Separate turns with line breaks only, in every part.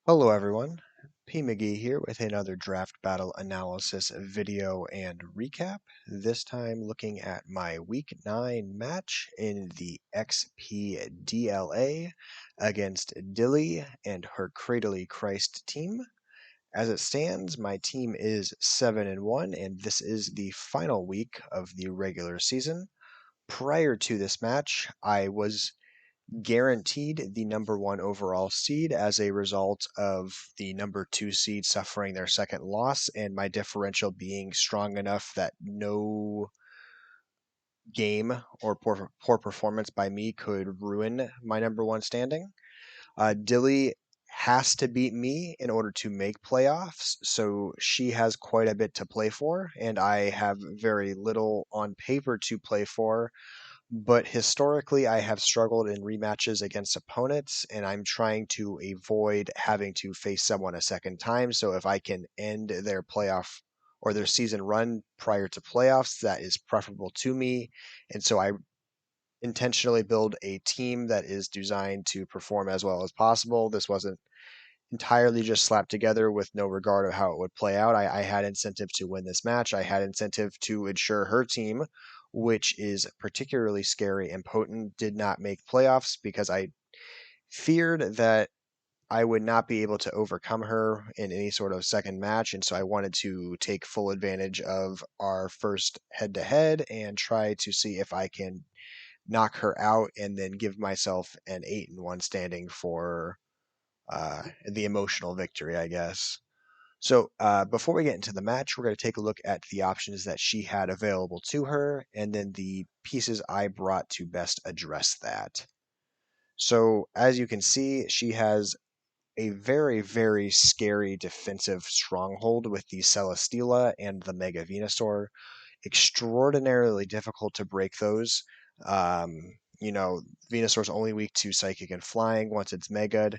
Hello everyone, McGee here with another draft battle analysis video and recap. This time looking at my Week 9 match in the XPDLA against Dily and her Cradley Christ team. As it stands, my team is 7-1, and this is the final week of the regular season. Prior to this match, I was guaranteed the number one overall seed as a result of the number two seed suffering their second loss and my differential being strong enough that no game or poor performance by me could ruin my number one standing. Dilly has to beat me in order to make playoffs, so she has quite a bit to play for, and I have very little on paper to play for, but historically I have struggled in rematches against opponents, and I'm trying to avoid having to face someone a second time. So if I can end their playoff or their season run prior to playoffs, that is preferable to me. And so I intentionally build a team that is designed to perform as well as possible. This wasn't entirely just slapped together with no regard of how it would play out. I had incentive to win this match. I had incentive to ensure her team, which is particularly scary and potent, did not make playoffs because I feared that I would not be able to overcome her in any sort of second match. And so I wanted to take full advantage of our first head to head and try to see if I can knock her out and then give myself an 8-1 standing for the emotional victory, I guess. So before we get into the match, we're going to take a look at the options that she had available to her, and then the pieces I brought to best address that. So as you can see, she has a very, very scary defensive stronghold with the Celesteela and the Mega Venusaur. Extraordinarily difficult to break those. Venusaur's only weak to Psychic and Flying once it's Mega'd.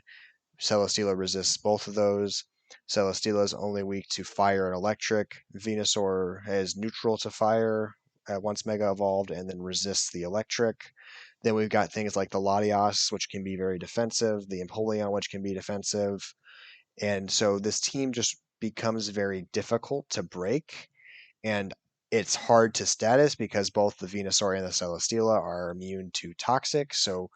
Celesteela resists both of those. Celesteela is only weak to fire and electric. Venusaur is neutral to fire once Mega evolved and then resists the electric. Then we've got things like the Latios, which can be very defensive, the Empoleon, which can be defensive. And so this team just becomes very difficult to break. And it's hard to status because both the Venusaur and the Celesteela are immune to Toxic. So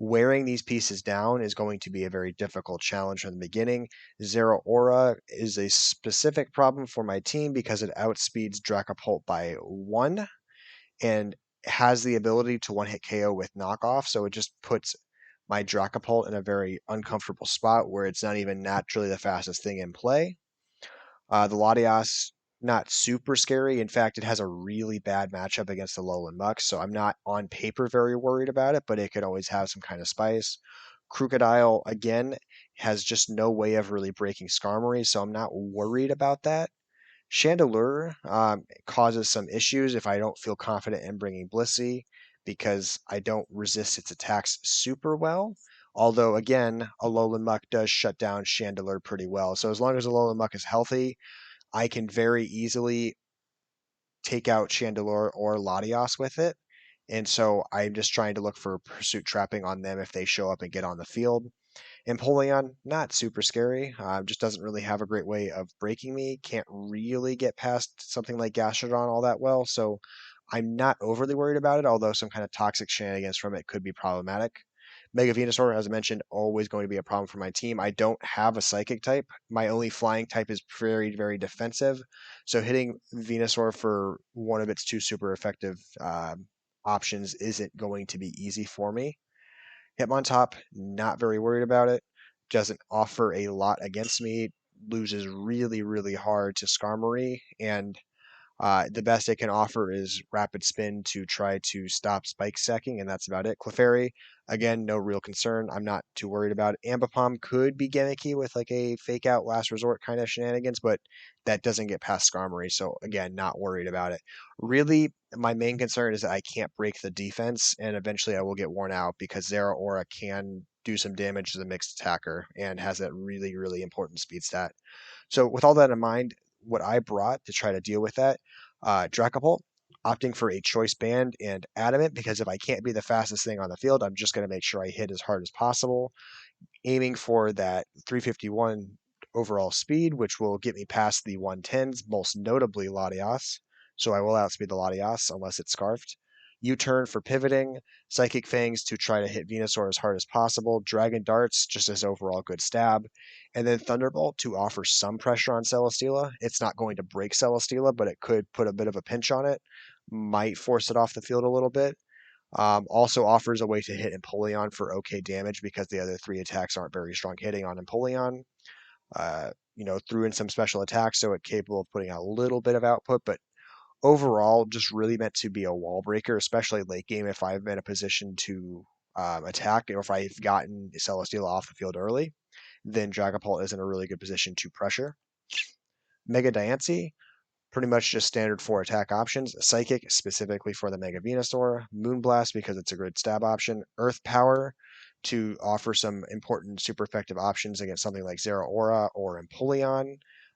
wearing these pieces down is going to be a very difficult challenge from the beginning. Zero Aura is a specific problem for my team because it outspeeds Dracopult by 1 and has the ability to one-hit KO with knockoff, so it just puts my Dracopult in a very uncomfortable spot where it's not even naturally the fastest thing in play. The Latias, not super scary. In fact, it has a really bad matchup against the Lowland Muck, so I'm not on paper very worried about it, but it could always have some kind of spice. Crocodile, again, has just no way of really breaking Skarmory, so I'm not worried about that. Chandelure causes some issues if I don't feel confident in bringing Blissey because I don't resist its attacks super well. Although, again, a Alolan Muck does shut down Chandelure pretty well. So as long as Alolan Muck is healthy, I can very easily take out Chandelure or Latios with it. And so I'm just trying to look for pursuit trapping on them if they show up and get on the field. Empoleon, not super scary. Just doesn't really have a great way of breaking me. Can't really get past something like Gastrodon all that well. So I'm not overly worried about it, although some kind of toxic shenanigans from it could be problematic. Mega Venusaur, as I mentioned, always going to be a problem for my team. I don't have a Psychic type. My only flying type is very, very defensive. So hitting Venusaur for one of its two super effective options isn't going to be easy for me. Hitmontop, not very worried about it. Doesn't offer a lot against me. Loses really, really hard to Skarmory, and the best it can offer is Rapid Spin to try to stop Spike Sacking, and that's about it. Clefairy, again, no real concern. I'm not too worried about it. Ambipom could be gimmicky with like a fake out last resort kind of shenanigans, but that doesn't get past Skarmory, so again, not worried about it. Really, my main concern is that I can't break the defense, and eventually I will get worn out because Zera Aura can do some damage to the mixed attacker and has that really, really important speed stat. So with all that in mind, what I brought to try to deal with that, Dracopult, opting for a choice band and adamant, because if I can't be the fastest thing on the field, I'm just going to make sure I hit as hard as possible, aiming for that 351 overall speed, which will get me past the 110s, most notably Latias. So I will outspeed the Latias unless it's scarfed. U-turn for pivoting, Psychic Fangs to try to hit Venusaur as hard as possible, Dragon Darts just as overall good stab, and then Thunderbolt to offer some pressure on Celesteela. It's not going to break Celesteela, but it could put a bit of a pinch on it, might force it off the field a little bit. Also offers a way to hit Empoleon for okay damage because the other three attacks aren't very strong hitting on Empoleon. Threw in some special attacks, so it's capable of putting out a little bit of output, but overall, just really meant to be a wall breaker, especially late game if I've been in a position to attack, or if I've gotten Celesteela off the field early, then Dragapult is in a really good position to pressure. Mega Diancie, pretty much just standard 4 attack options. Psychic, specifically for the Mega Venusaur. Moonblast, because it's a good stab option. Earth Power, to offer some important super effective options against something like Zeraora or Empoleon,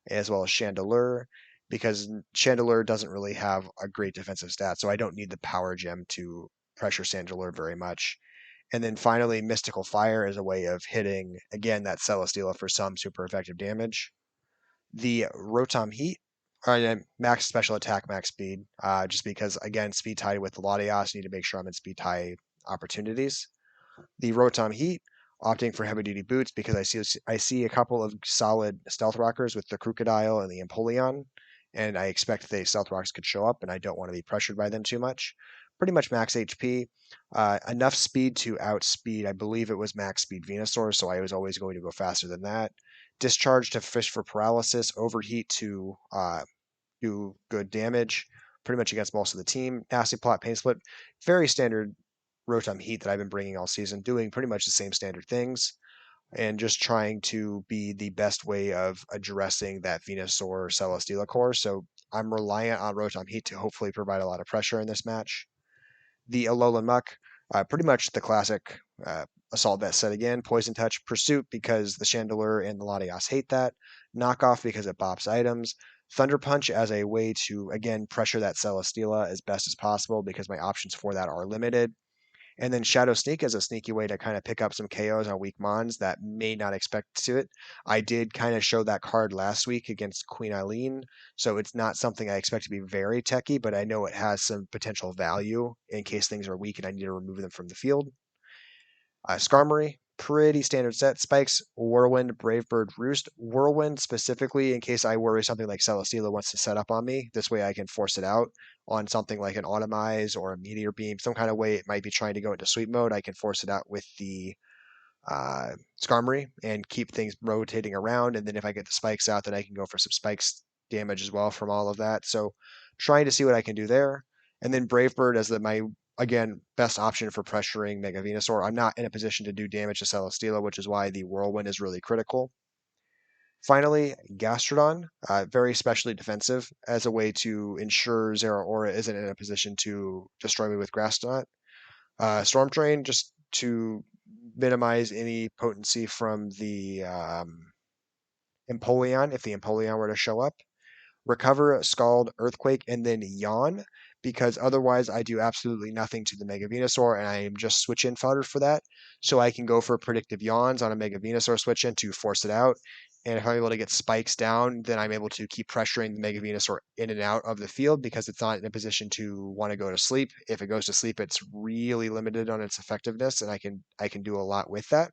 as well as Chandelure, because Chandelure doesn't really have a great defensive stat, so I don't need the Power Gem to pressure Chandelure very much. And then finally, Mystical Fire is a way of hitting, again, that Celesteela for some super effective damage. The Rotom Heat, max special attack, max speed, just because, again, speed tie with the Latias, need to make sure I'm in speed tie opportunities. The Rotom Heat, opting for heavy duty boots because I see a couple of solid stealth rockers with the Crocodile and the Empoleon, and I expect the stealth rocks could show up, and I don't want to be pressured by them too much. Pretty much max HP, enough speed to outspeed. I believe it was max speed Venusaur, so I was always going to go faster than that. Discharge to fish for paralysis, overheat to do good damage, pretty much against most of the team. Nasty Plot, Pain Split, very standard Rotom Heat that I've been bringing all season, doing pretty much the same standard things, and just trying to be the best way of addressing that Venusaur Celesteela core. So I'm reliant on Rotom Heat to hopefully provide a lot of pressure in this match. The Alolan Muck, pretty much the classic Assault Vest set again. Poison Touch, Pursuit because the Chandelure and the Latias hate that. Knockoff because it bops items. Thunder Punch as a way to, again, pressure that Celesteela as best as possible because my options for that are limited. And then Shadow Sneak as a sneaky way to kind of pick up some KOs on weak Mons that may not expect to it. I did kind of show that card last week against Queen Eileen, so it's not something I expect to be very techy, but I know it has some potential value in case things are weak and I need to remove them from the field. Skarmory, pretty standard set. Spikes, Whirlwind, Brave Bird, Roost. Whirlwind specifically in case I worry something like Celesteela wants to set up on me. This way I can force it out on something like an Automize or a Meteor Beam. Some kind of way it might be trying to go into sweep mode. I can force it out with the Skarmory and keep things rotating around. And then if I get the spikes out, then I can go for some spikes damage as well from all of that. So trying to see what I can do there. And then Brave Bird as my, again, best option for pressuring Mega Venusaur. I'm not in a position to do damage to Celesteela, which is why the Whirlwind is really critical. Finally, Gastrodon, very especially defensive as a way to ensure Zeraora isn't in a position to destroy me with Grass Knot. Storm Drain, just to minimize any potency from the Empoleon if the Empoleon were to show up. Recover, Scald, Earthquake, and then Yawn, because otherwise I do absolutely nothing to the Mega Venusaur, and I am just switch-in fodder for that. So I can go for predictive Yawns on a Mega Venusaur switch-in to force it out, and if I'm able to get spikes down, then I'm able to keep pressuring the Mega Venusaur in and out of the field because it's not in a position to want to go to sleep. If it goes to sleep, it's really limited on its effectiveness, and I can do a lot with that.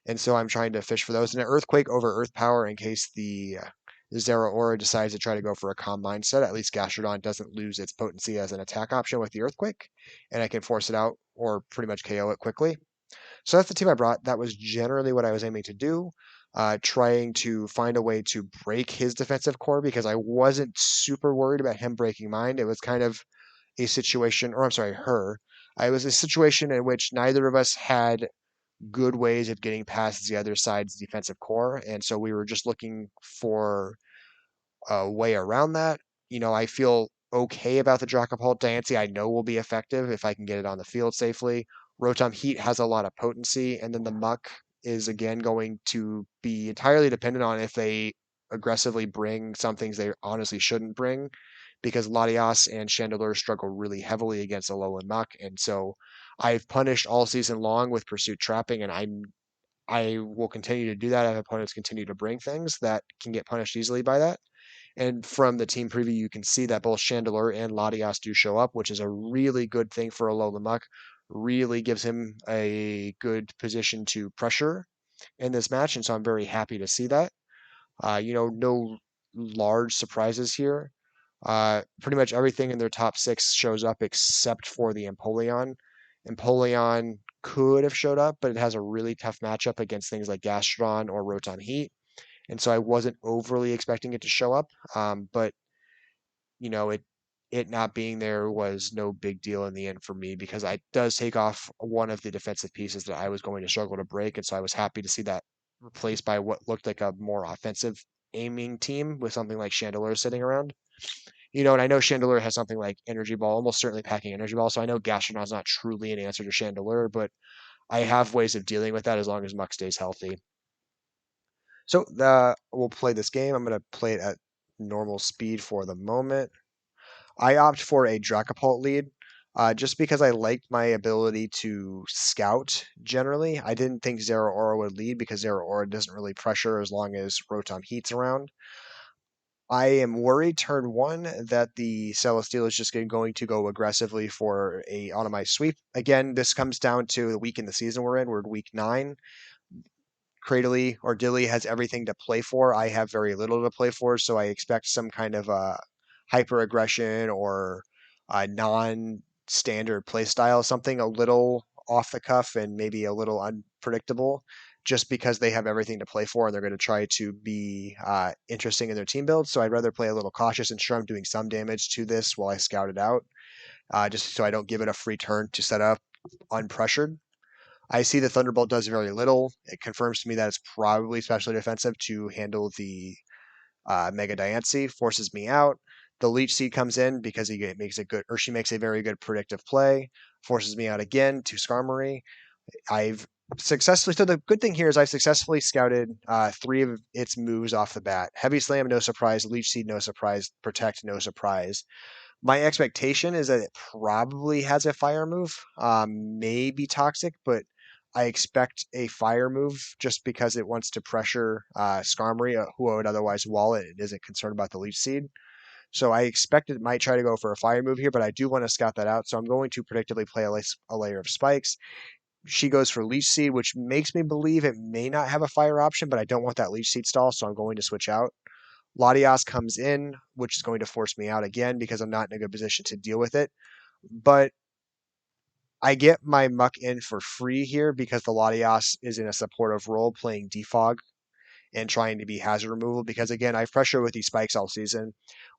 And so I'm trying to fish for those. And an Earthquake over Earth Power in case the Zeraora decides to try to go for a Calm Mindset. At least Gastrodon doesn't lose its potency as an attack option with the Earthquake, and I can force it out or pretty much KO it quickly. So that's the team I brought. That was generally what I was aiming to do, trying to find a way to break his defensive core because I wasn't super worried about him breaking mine. It was kind of a situation, or I'm sorry, her. It was a situation in which neither of us had good ways of getting past the other side's defensive core. And so we were just looking for a way around that. I feel okay about the Dracopult Diancie. I know will be effective if I can get it on the field safely. Rotom Heat has a lot of potency, and then the Muck is again going to be entirely dependent on if they aggressively bring some things they honestly shouldn't bring, because Latias and Chandelure struggle really heavily against Alolan Muck, and so I've punished all season long with Pursuit Trapping, and I will continue to do that if opponents continue to bring things that can get punished easily by that. And from the team preview, you can see that both Chandelure and Latias do show up, which is a really good thing for Alolan Muck. Really gives him a good position to pressure in this match, and so I'm very happy to see that. No large surprises here. Pretty much everything in their top six shows up except for the Empoleon. Empoleon could have showed up, but it has a really tough matchup against things like Gastrodon or Rotom Heat, and so I wasn't overly expecting it to show up. But it not being there was no big deal in the end for me because it does take off one of the defensive pieces that I was going to struggle to break, and so I was happy to see that replaced by what looked like a more offensive aiming team with something like Chandelure sitting around. And I know Chandelure has something like Energy Ball, almost certainly packing Energy Ball, so I know Gastrodon's not truly an answer to Chandelure, but I have ways of dealing with that as long as Muck stays healthy. So we'll play this game. I'm going to play it at normal speed for the moment. I opt for a Dracopult lead just because I liked my ability to scout generally. I didn't think Zeraora would lead because Zeraora doesn't really pressure as long as Rotom Heat's around. I am worried turn one that the Celesteela is just going to go aggressively for a automized sweep. Again, this comes down to the week in the season we're in. We're at week 9. Cradily or Dily has everything to play for. I have very little to play for, so I expect some kind of hyper aggression or a non-standard play style, something a little off the cuff and maybe a little unpredictable, just because they have everything to play for and they're going to try to be interesting in their team build. So I'd rather play a little cautious and sure I'm doing some damage to this while I scout it out, just so I don't give it a free turn to set up unpressured. I see the Thunderbolt does very little. It confirms to me that it's probably specially defensive to handle the Mega Diancie, forces me out. The Leech Seed comes in because he makes a good, or she makes a very good predictive play, forces me out again to Skarmory. I've successfully, so the good thing here is I've successfully scouted 3 of its moves off the bat. Heavy Slam, no surprise. Leech Seed, no surprise. Protect, no surprise. My expectation is that it probably has a fire move, maybe toxic, but I expect a fire move just because it wants to pressure Skarmory, who I would otherwise wall it. It isn't concerned about the Leech Seed. So I expect it might try to go for a fire move here, but I do want to scout that out. So I'm going to predictably play a layer of spikes. She goes for Leech Seed, which makes me believe it may not have a fire option, but I don't want that Leech Seed stall, so I'm going to switch out. Latias comes in, which is going to force me out again because I'm not in a good position to deal with it. But I get my Muck in for free here because the Latias is in a supportive role playing Defog and trying to be hazard removal because, again, I've pressure with these spikes all season.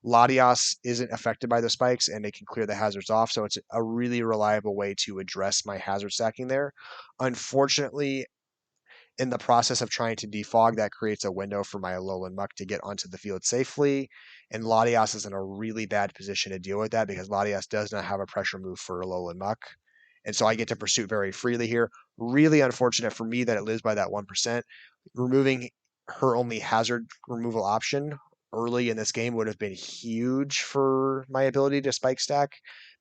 Latias isn't affected by the spikes and they can clear the hazards off, so it's a really reliable way to address my hazard stacking there. Unfortunately, in the process of trying to defog, that creates a window for my Alolan Muck to get onto the field safely. And Latias is in a really bad position to deal with that because Latias does not have a pressure move for Alolan Muck. And so I get to pursue very freely here. Really unfortunate for me that it lives by that 1%. Removing her only hazard removal option early in this game would have been huge for my ability to spike stack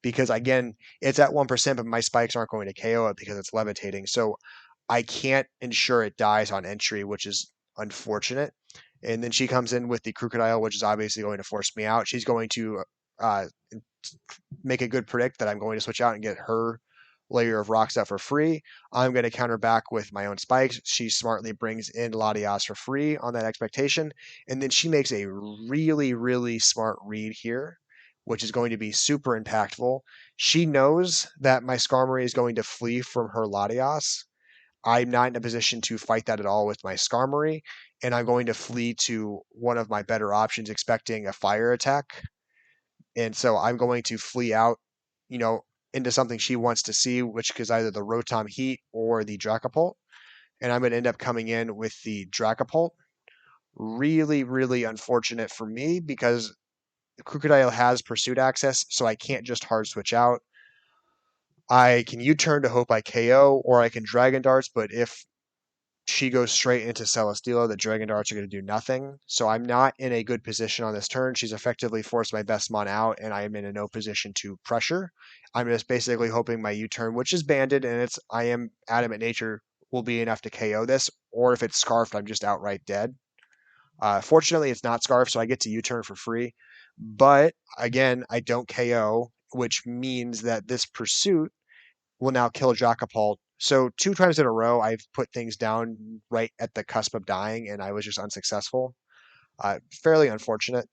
because, again, it's at 1%, but my spikes aren't going to KO it because it's levitating. So I can't ensure it dies on entry, which is unfortunate. And then she comes in with the Crocodile, which is obviously going to force me out. She's going to uh, make a good predict that I'm going to switch out and get her layer of rocks out for free. I'm going to counter back with my own spikes. She smartly brings in Latias for free on that expectation. And then she makes a really, really smart read here, which is going to be super impactful. She knows that my Skarmory is going to flee from her Latias. I'm not in a position to fight that at all with my Skarmory, and I'm going to flee to one of my better options, expecting a fire attack. And so I'm going to flee out, into something she wants to see, which is either the Rotom Heat or the Dracopult. And I'm going to end up coming in with the Dracopult. Really, really unfortunate for me because Crocodile has pursuit access, so I can't just hard switch out. I can U-turn to hope I KO, or I can Dragon Darts, but if she goes straight into Celesteela. The Dragon Darts are going to do nothing. So I'm not in a good position on this turn. She's effectively forced my best mon out, and I am in a no position to pressure. I'm just basically hoping my U-turn, which is banded, and I am Adamant Nature, will be enough to KO this. Or if it's Scarfed, I'm just outright dead. Fortunately, it's not Scarfed, so I get to U-turn for free. But again, I don't KO, which means that this pursuit will now kill Jacopalt. So 2 times in a row, I've put things down right at the cusp of dying, and I was just unsuccessful. Fairly unfortunate.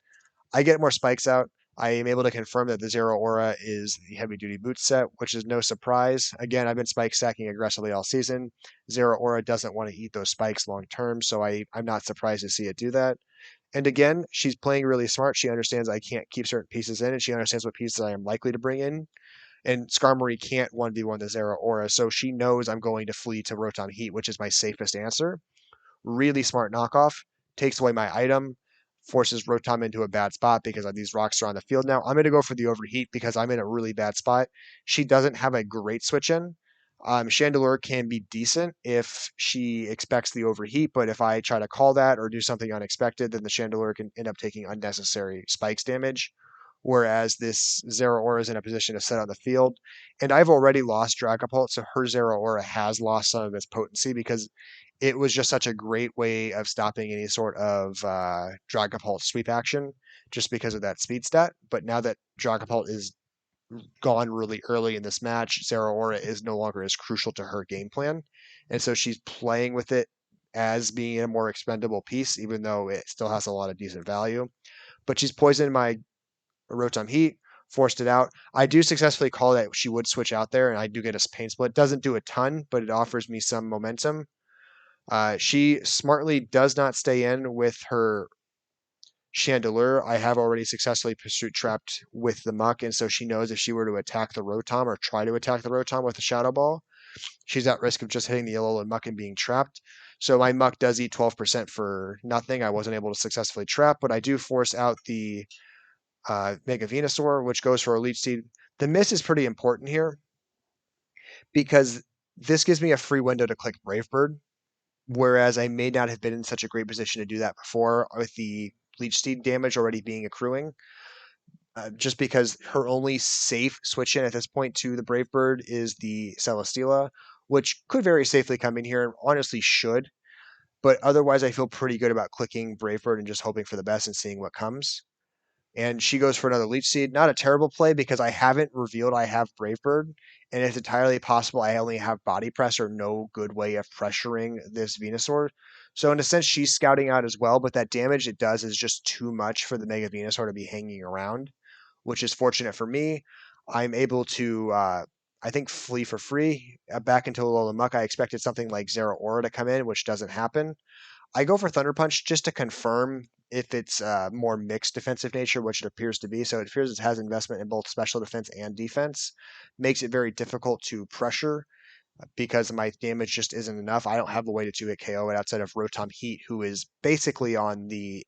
I get more spikes out. I am able to confirm that the Zero Aura is the heavy duty boot set, which is no surprise. Again, I've been spike stacking aggressively all season. Zero Aura doesn't want to eat those spikes long term, so I'm not surprised to see it do that. And again, she's playing really smart. She understands I can't keep certain pieces in, and she understands what pieces I am likely to bring in. And Skarmory can't 1v1 the Zero Aura, so she knows I'm going to flee to Rotom Heat, which is my safest answer. Really smart knockoff, takes away my item, forces Rotom into a bad spot because these rocks are on the field now. I'm going to go for the Overheat because I'm in a really bad spot. She doesn't have a great switch in. Chandelure can be decent if she expects the Overheat, but if I try to call that or do something unexpected, then the Chandelure can end up taking unnecessary spikes damage. Whereas this Zero Aura is in a position to set on the field. And I've already lost Dragapult, so her Zero Aura has lost some of its potency because it was just such a great way of stopping any sort of Dragapult sweep action just because of that speed stat. But now that Dragapult is gone really early in this match, Zero Aura is no longer as crucial to her game plan. And so she's playing with it as being a more expendable piece, even though it still has a lot of decent value. But she's poisoned my Rotom Heat, forced it out. I do successfully call that she would switch out there, and I do get a pain split. Doesn't do a ton, but it offers me some momentum. She smartly does not stay in with her Chandelure. I have already successfully pursuit trapped with the Muck, and so she knows if she were to attack the Rotom or try to attack the Rotom with a Shadow Ball, she's at risk of just hitting the Alolan Muck and being trapped. So my Muck does eat 12% for nothing. I wasn't able to successfully trap, but I do force out the Mega Venusaur, which goes for a Leech Seed. The miss is pretty important here because this gives me a free window to click Brave Bird, whereas I may not have been in such a great position to do that before with the Leech Seed damage already being accruing. Just because her only safe switch in at this point to the Brave Bird is the Celesteela, which could very safely come in here and honestly should. But otherwise, I feel pretty good about clicking Brave Bird and just hoping for the best and seeing what comes. And she goes for another Leech Seed. Not a terrible play because I haven't revealed I have Brave Bird, and it's entirely possible I only have Body Press or no good way of pressuring this Venusaur. So in a sense, she's scouting out as well, but that damage it does is just too much for the Mega Venusaur to be hanging around, which is fortunate for me. I'm able to, I think, flee for free back into Alolan Muck. I expected something like Zero Aura to come in, which doesn't happen. I go for Thunder Punch just to confirm if it's more mixed defensive nature, which it appears to be. So it appears it has investment in both special defense and defense. Makes it very difficult to pressure because my damage just isn't enough. I don't have a way to 2-hit KO it outside of Rotom Heat, who is basically on the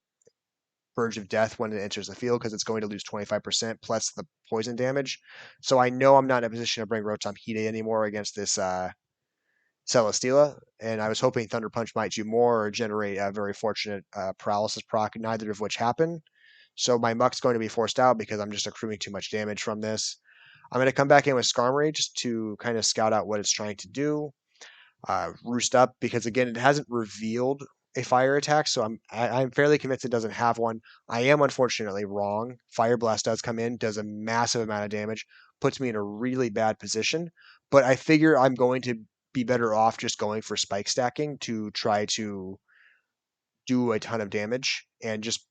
verge of death when it enters the field because it's going to lose 25% plus the poison damage. So I know I'm not in a position to bring Rotom Heat anymore against this Celesteela, and I was hoping Thunder Punch might do more or generate a very fortunate paralysis proc, neither of which happened. So my Muck's going to be forced out because I'm just accruing too much damage from this. I'm going to come back in with Skarmory just to kind of scout out what it's trying to do. Roost up because again, it hasn't revealed a fire attack, so I'm fairly convinced it doesn't have one. I am unfortunately wrong. Fire Blast does come in, does a massive amount of damage, puts me in a really bad position. But I figure I'm going to be better off just going for spike stacking to try to do a ton of damage and just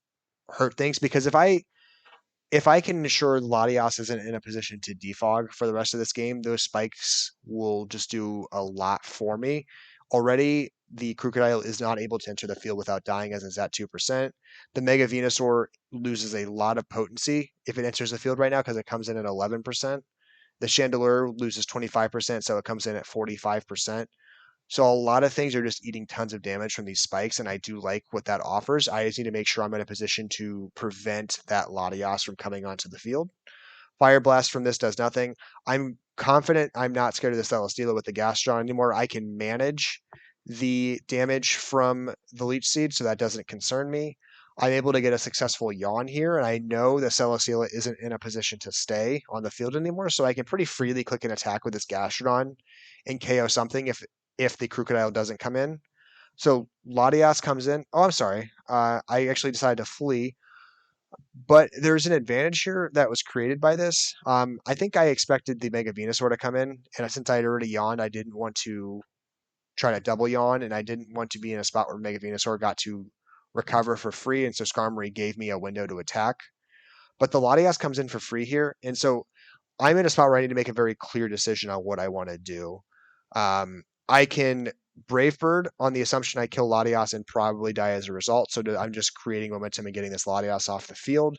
hurt things. Because if I can ensure Latias isn't in a position to defog for the rest of this game, those spikes will just do a lot for me. Already, the Crocodile is not able to enter the field without dying as it's at 2%. The Mega Venusaur loses a lot of potency if it enters the field right now because it comes in at 11%. The Chandelure loses 25%, so it comes in at 45%. So a lot of things are just eating tons of damage from these spikes, and I do like what that offers. I just need to make sure I'm in a position to prevent that Latias from coming onto the field. Fire Blast from this does nothing. I'm confident I'm not scared of the Celesteela with the Gastron anymore. I can manage the damage from the Leech Seed, so that doesn't concern me. I'm able to get a successful yawn here, and I know the Celesteela isn't in a position to stay on the field anymore, so I can pretty freely click an attack with this Gastrodon and KO something if the Crocodile doesn't come in. So Latias comes in. Oh, I'm sorry. I actually decided to flee, but there's an advantage here that was created by this. I think I expected the Mega Venusaur to come in, and since I had already yawned, I didn't want to try to double yawn, and I didn't want to be in a spot where Mega Venusaur got to recover for free, and so Skarmory gave me a window to attack. But the Latias comes in for free here, and so I'm in a spot where I need to make a very clear decision on what I want to do. I can Brave Bird on the assumption I kill Latias and probably die as a result, so I'm just creating momentum and getting this Latias off the field.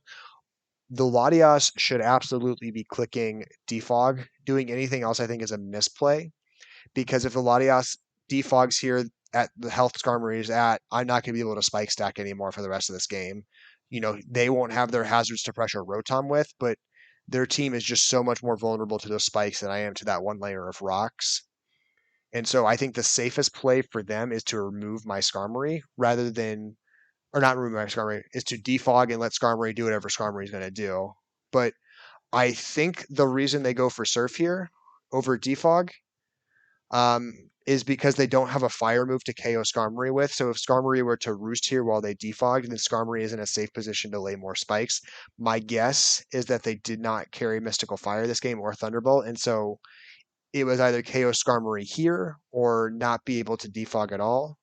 The Latias should absolutely be clicking Defog. Doing anything else I think is a misplay, because if the Latias defogs here at the health Skarmory is at, I'm not going to be able to spike stack anymore for the rest of this game. They won't have their hazards to pressure Rotom with, but their team is just so much more vulnerable to those spikes than I am to that one layer of rocks. And so I think the safest play for them is to remove my Skarmory rather than, or not remove my Skarmory, is to defog and let Skarmory do whatever Skarmory is going to do. But I think the reason they go for Surf here over defog is because they don't have a fire move to KO Skarmory with. So if Skarmory were to roost here while they defogged, then Skarmory is in a safe position to lay more spikes. My guess is that they did not carry Mystical Fire this game or Thunderbolt, and so it was either KO Skarmory here or not be able to defog at all.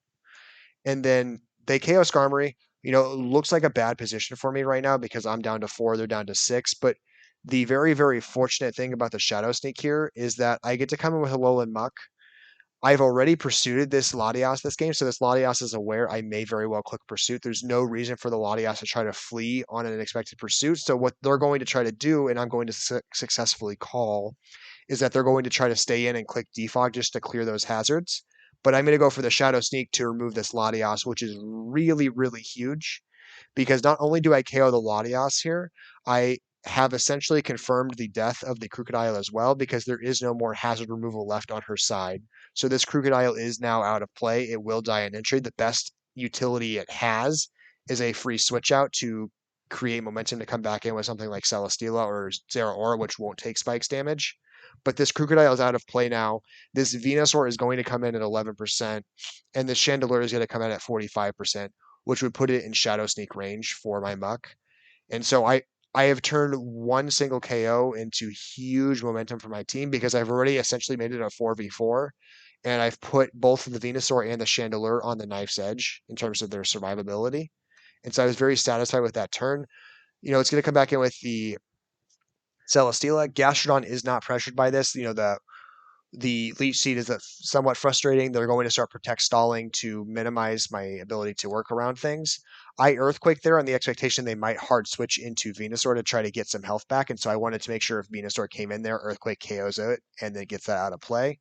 And then they KO Skarmory. It looks like a bad position for me right now because I'm down to 4, they're down to 6, but the very, very fortunate thing about the Shadow Sneak here is that I get to come in with a Alolan Muck. I've already pursued this Latias this game, so this Latias is aware I may very well click Pursuit. There's no reason for the Latias to try to flee on an unexpected pursuit. So what they're going to try to do, and I'm going to successfully call, is that they're going to try to stay in and click Defog just to clear those hazards. But I'm going to go for the Shadow Sneak to remove this Latias, which is really, really huge, because not only do I KO the Latias here, I have essentially confirmed the death of the Crocodile as well, because there is no more hazard removal left on her side. So this Crocodile is now out of play. It will die in entry. The best utility it has is a free switch out to create momentum to come back in with something like Celesteela or Zeraora, which won't take spikes damage. But this Crocodile is out of play now. This Venusaur is going to come in at 11%, and the Chandelure is going to come in at 45%, which would put it in Shadow Sneak range for my Muck. And so I have turned one single KO into huge momentum for my team because I've already essentially made it a 4v4, and I've put both the Venusaur and the Chandelure on the knife's edge in terms of their survivability. And so I was very satisfied with that turn. It's going to come back in with the Celesteela. Gastrodon is not pressured by this. The Leech Seed is somewhat frustrating. They're going to start Protect stalling to minimize my ability to work around things. I Earthquake there on the expectation they might hard switch into Venusaur to try to get some health back, and so I wanted to make sure if Venusaur came in there, Earthquake KOs it and then gets that out of play.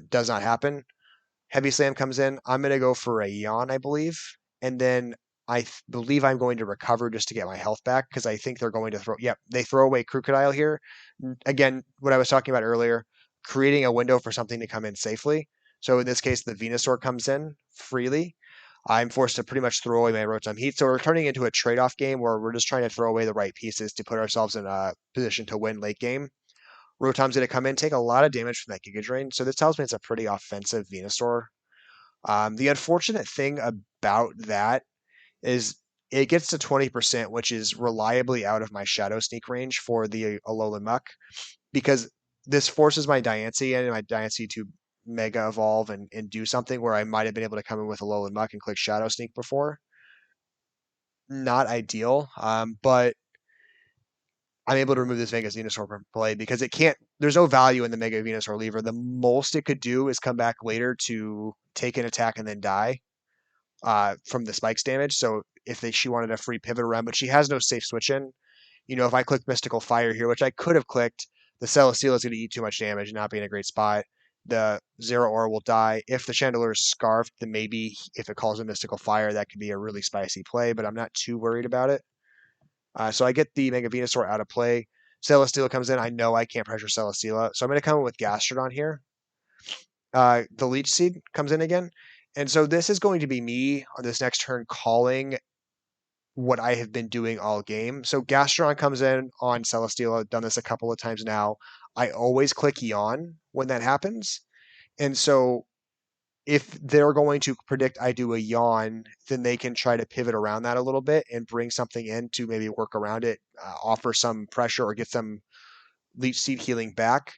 Does not happen. Heavy Slam comes in. I'm going to go for a Yawn, I believe, and then believe I'm going to recover just to get my health back because I think they're going to throw. Yep, they throw away Crocodile here. Again, what I was talking about earlier, creating a window for something to come in safely. So in this case, the Venusaur comes in freely. I'm forced to pretty much throw away my Rotom Heat. So we're turning into a trade-off game where we're just trying to throw away the right pieces to put ourselves in a position to win late game. Rotom's going to come in, take a lot of damage from that Giga Drain. So this tells me it's a pretty offensive Venusaur. The unfortunate thing about that is it gets to 20%, which is reliably out of my Shadow Sneak range for the Alolan Muck, because this forces my Diancie and my Diancie to Mega Evolve and do something where I might have been able to come in with Alolan Muck and click Shadow Sneak before. Not ideal, but I'm able to remove this Mega Venusaur from play because it can't. There's no value in the Mega Venusaur lever. The most it could do is come back later to take an attack and then die from the spikes damage. So if she wanted a free pivot around, but she has no safe switch in. If I click Mystical Fire here, which I could have clicked, the Celesteela is going to eat too much damage and not be in a great spot. The Zeraora will die. If the Chandelure is scarfed, then maybe if it calls a Mystical Fire, that could be a really spicy play, but I'm not too worried about it. So I get the Mega Venusaur out of play. Celesteela comes in. I know I can't pressure Celesteela, so I'm going to come in with Gastrodon here. the Leech Seed comes in again. And so this is going to be me on this next turn calling what I have been doing all game. So Gastron comes in on Celesteela. I've done this a couple of times now. I always click Yawn when that happens. And so if they're going to predict I do a yawn, then they can try to pivot around that a little bit and bring something in to maybe work around it, offer some pressure or get some leech seed healing back.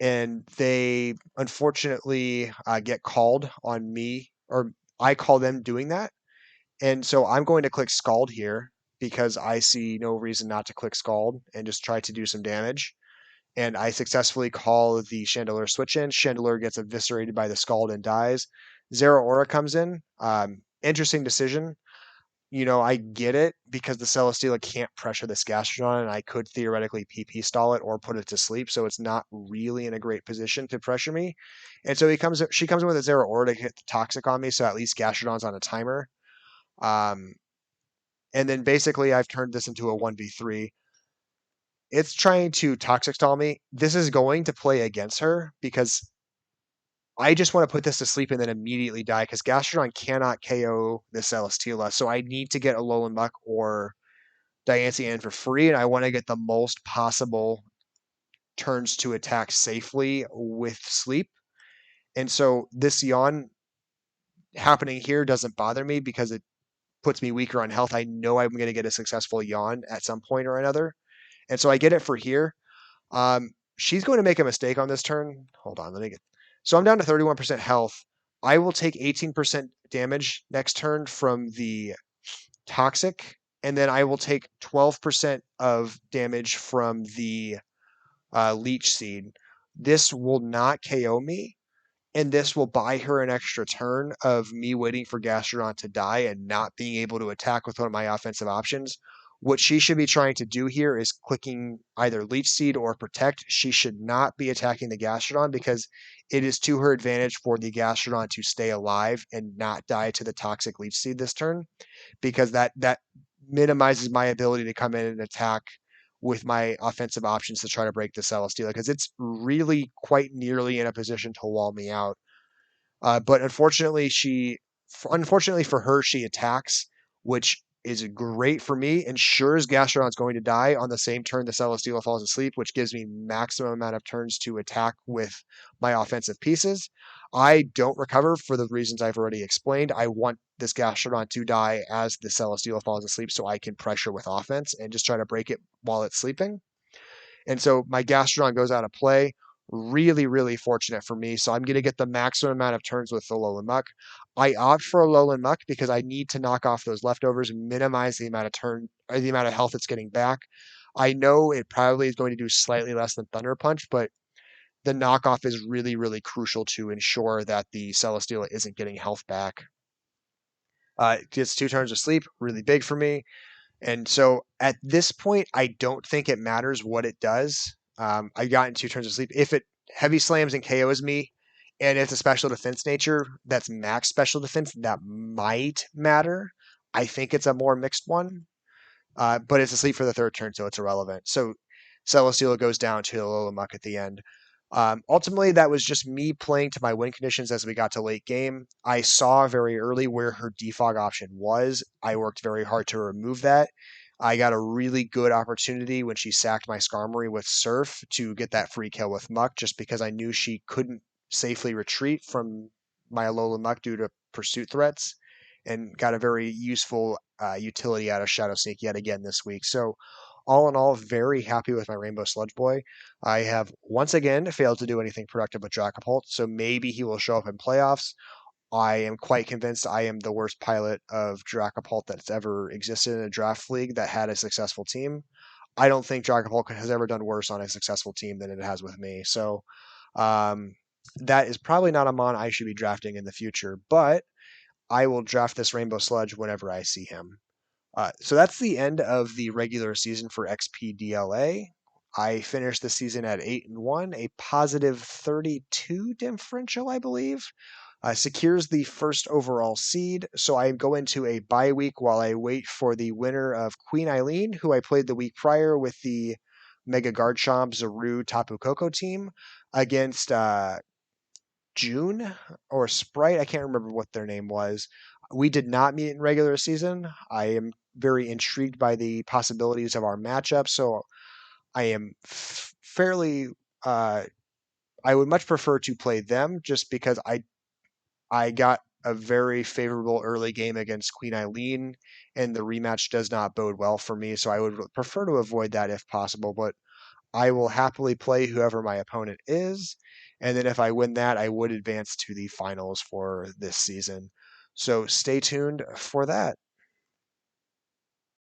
And they unfortunately get called on me, or I call them doing that. And so I'm going to click Scald here because I see no reason not to click Scald and just try to do some damage. And I successfully call the Chandelure switch in. Chandelure gets eviscerated by the Scald and dies. Zero Aura comes in. Interesting decision. I get it because the Celesteela can't pressure this Gastrodon, and I could theoretically PP stall it or put it to sleep, so it's not really in a great position to pressure me. And so she comes in with a Zero Aura to hit the Toxic on me, so at least Gastrodon's on a timer. Um, and then basically I've turned this into a 1v3. It's trying to Toxic stall me. This is going to play against her because I just want to put this to sleep and then immediately die because Gastrodon cannot KO the Celesteela. So I need to get Alolan Muck or Diancie in for free, and I want to get the most possible turns to attack safely with sleep. And so this yawn happening here doesn't bother me because it puts me weaker on health. I know I'm going to get a successful yawn at some point or another. And so I get it for here. She's going to make a mistake on this turn. Hold on, let me get. So I'm down to 31% health. I will take 18% damage next turn from the toxic, and then I will take 12% of damage from the leech seed. This will not KO me, and this will buy her an extra turn of me waiting for Gastrodon to die and not being able to attack with one of my offensive options. What she should be trying to do here is clicking either Leech Seed or Protect. She should not be attacking the Gastrodon because it is to her advantage for the Gastrodon to stay alive and not die to the Toxic Leech Seed this turn, because that minimizes my ability to come in and attack with my offensive options to try to break the Celesteela, because it's really quite nearly in a position to wall me out. But unfortunately for her, she attacks, which is great for me. Ensures Gastrodon's going to die on the same turn the Celesteela falls asleep, which gives me maximum amount of turns to attack with my offensive pieces. I don't recover for the reasons I've already explained. I want this Gastrodon to die as the Celesteela falls asleep so I can pressure with offense and just try to break it while it's sleeping. And so my Gastrodon goes out of play. Really, really fortunate for me. So I'm going to get the maximum amount of turns with the Alolan Muck. I opt for a Alolan Muck because I need to knock off those leftovers and minimize the amount of turn or the amount of health it's getting back. I know it probably is going to do slightly less than Thunder Punch, but the knockoff is really, really crucial to ensure that the Celesteela isn't getting health back. It gets 2 turns of sleep, really big for me. And so at this point, I don't think it matters what it does. I got in 2 turns of sleep. If it heavy slams and KOs me, and it's a special defense nature that's max special defense, that might matter. I think it's a more mixed one, but it's asleep for the 3rd turn, so it's irrelevant. So Celesteela goes down to Alolan at the end. Ultimately, that was just me playing to my win conditions as we got to late game. I saw very early where her defog option was. I worked very hard to remove that. I got a really good opportunity when she sacked my Skarmory with Surf to get that free kill with Muck, just because I knew she couldn't safely retreat from my Alolan Muck due to pursuit threats, and got a very useful utility out of Shadow Sneak yet again this week. So all in all, very happy with my Rainbow Sludge Boy. I have once again failed to do anything productive with Dracopult, so maybe he will show up in playoffs. I am quite convinced I am the worst pilot of Dracopult that's ever existed in a draft league that had a successful team. I don't think Dracopult has ever done worse on a successful team than it has with me. So um, that is probably not a mon I should be drafting in the future, but I will draft this Rainbow Sludge whenever I see him. So that's the end of the regular season for XPDLA. I finished the season at 8-1, a positive 32 differential, I believe. Secures the first overall seed. So I go into a bye week while I wait for the winner of Queen Eileen, who I played the week prior with the Mega Garchomp Zaru Tapu Koko team, against June or Sprite. I can't remember what their name was. We did not meet in regular season. I am very intrigued by the possibilities of our matchup, so I am fairly. I would much prefer to play them just because I got a very favorable early game against Queen Eileen, and the rematch does not bode well for me. So I would prefer to avoid that if possible. But I will happily play whoever my opponent is. And then if I win that, I would advance to the finals for this season. So stay tuned for that.